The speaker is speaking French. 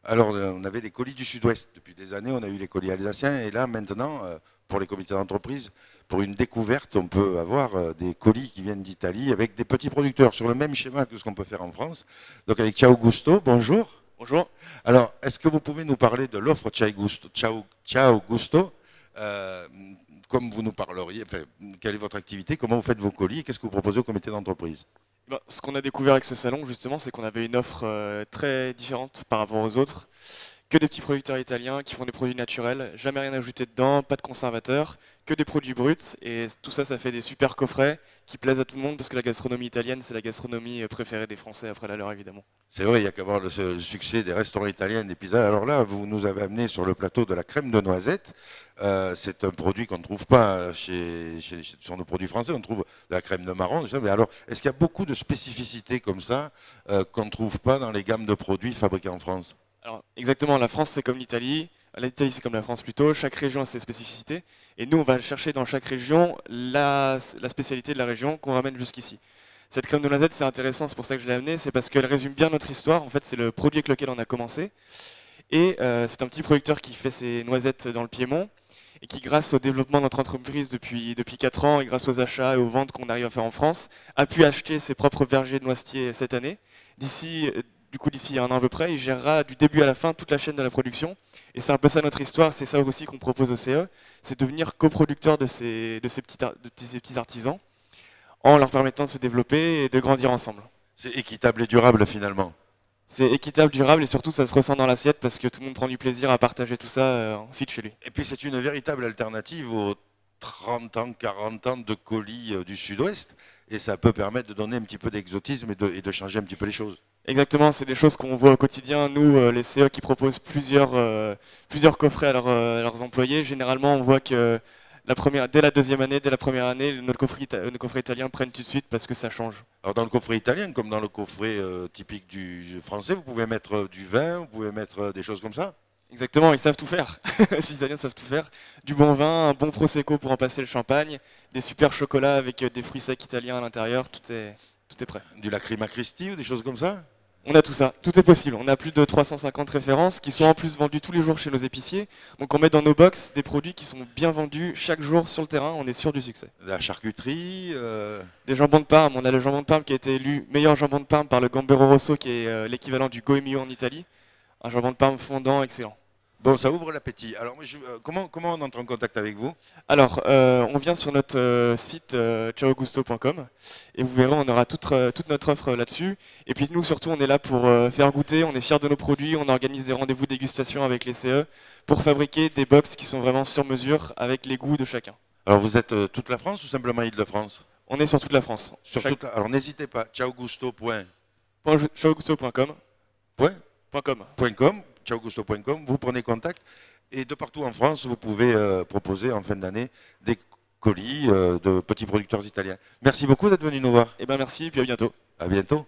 Alors, on avait les colis du Sud-Ouest. Depuis des années, on a eu les colis alsaciens. Et là, maintenant, pour les comités d'entreprise, pour une découverte, on peut avoir des colis qui viennent d'Italie avec des petits producteurs sur le même schéma que ce qu'on peut faire en France. Donc, avec Ciao Gusto, bonjour. Bonjour. Alors, est-ce que vous pouvez nous parler de l'offre Ciao Gusto comme vous nous parleriez, enfin, quelle est votre activité, comment vous faites vos colis et qu'est-ce que vous proposez au comité d'entreprise? Ce qu'on a découvert avec ce salon, justement, c'est qu'on avait une offre très différente par rapport aux autres. Que des petits producteurs italiens qui font des produits naturels, jamais rien ajouté dedans, pas de conservateurs, que des produits bruts. Et tout ça, ça fait des super coffrets qui plaisent à tout le monde parce que la gastronomie italienne, c'est la gastronomie préférée des Français après la leur, évidemment. C'est vrai, il n'y a qu'à voir le succès des restaurants italiens, des pizzas. Alors là, vous nous avez amené sur le plateau de la crème de noisette. C'est un produit qu'on ne trouve pas sur nos produits français. On trouve de la crème de marron. Mais alors, est-ce qu'il y a beaucoup de spécificités comme ça qu'on ne trouve pas dans les gammes de produits fabriqués en France? Alors, exactement, la France, c'est comme l'Italie. L'Italie, c'est comme la France plutôt. Chaque région a ses spécificités. Et nous, on va chercher dans chaque région la spécialité de la région qu'on ramène jusqu'ici. Cette crème de noisette, c'est intéressant, c'est pour ça que je l'ai amenée, c'est parce qu'elle résume bien notre histoire. En fait, c'est le produit avec lequel on a commencé. Et c'est un petit producteur qui fait ses noisettes dans le Piémont et qui, grâce au développement de notre entreprise depuis 4 ans et grâce aux achats et aux ventes qu'on arrive à faire en France, a pu acheter ses propres vergers de noisetiers cette année. D'ici 1 an à peu près, il gérera du début à la fin toute la chaîne de la production. Et c'est un peu ça notre histoire, c'est ça aussi qu'on propose au CE, c'est devenir coproducteur de ces petits artisans en leur permettant de se développer et de grandir ensemble. C'est équitable et durable finalement. C'est équitable, durable et surtout ça se ressent dans l'assiette parce que tout le monde prend du plaisir à partager tout ça ensuite chez lui. Et puis c'est une véritable alternative aux 30 ans, 40 ans de colis du Sud-Ouest. Et ça peut permettre de donner un petit peu d'exotisme et de changer un petit peu les choses. Exactement, c'est des choses qu'on voit au quotidien. Nous, les CE qui proposent plusieurs coffrets à leurs employés, généralement on voit que dès la deuxième année, dès la première année, nos coffrets italiens prennent tout de suite parce que ça change. Alors dans le coffret italien, comme dans le coffret typique du français, vous pouvez mettre du vin, vous pouvez mettre des choses comme ça? Exactement, ils savent tout faire. Les Italiens savent tout faire. Du bon vin, un bon prosecco pour remplacer le champagne, des super chocolats avec des fruits secs italiens à l'intérieur, tout est prêt. Du Lacrima Christi ou des choses comme ça? On a tout ça, tout est possible. On a plus de 350 références qui sont en plus vendues tous les jours chez nos épiciers. Donc on met dans nos box des produits qui sont bien vendus chaque jour sur le terrain, on est sûr du succès. La charcuterie Des jambons de Parme, on a le jambon de Parme qui a été élu meilleur jambon de Parme par le Gambero Rosso qui est l'équivalent du Goemio en Italie. Un jambon de Parme fondant, excellent. Bon, ça ouvre l'appétit. Alors, comment on entre en contact avec vous? Alors, on vient sur notre site ciaogusto.com et vous verrez, on aura toute notre offre là-dessus. Et puis nous, surtout, on est là pour faire goûter, on est fiers de nos produits, on organise des rendez-vous dégustation avec les CE pour fabriquer des box qui sont vraiment sur mesure avec les goûts de chacun. Alors, vous êtes toute la France ou simplement Île-de-France? On est sur toute la France. Alors, n'hésitez pas, ciaogusto.com. ciaogusto.com, vous prenez contact et de partout en France, vous pouvez proposer en fin d'année des colis de petits producteurs italiens. Merci beaucoup d'être venu nous voir. Eh bien merci, puis à bientôt. À bientôt.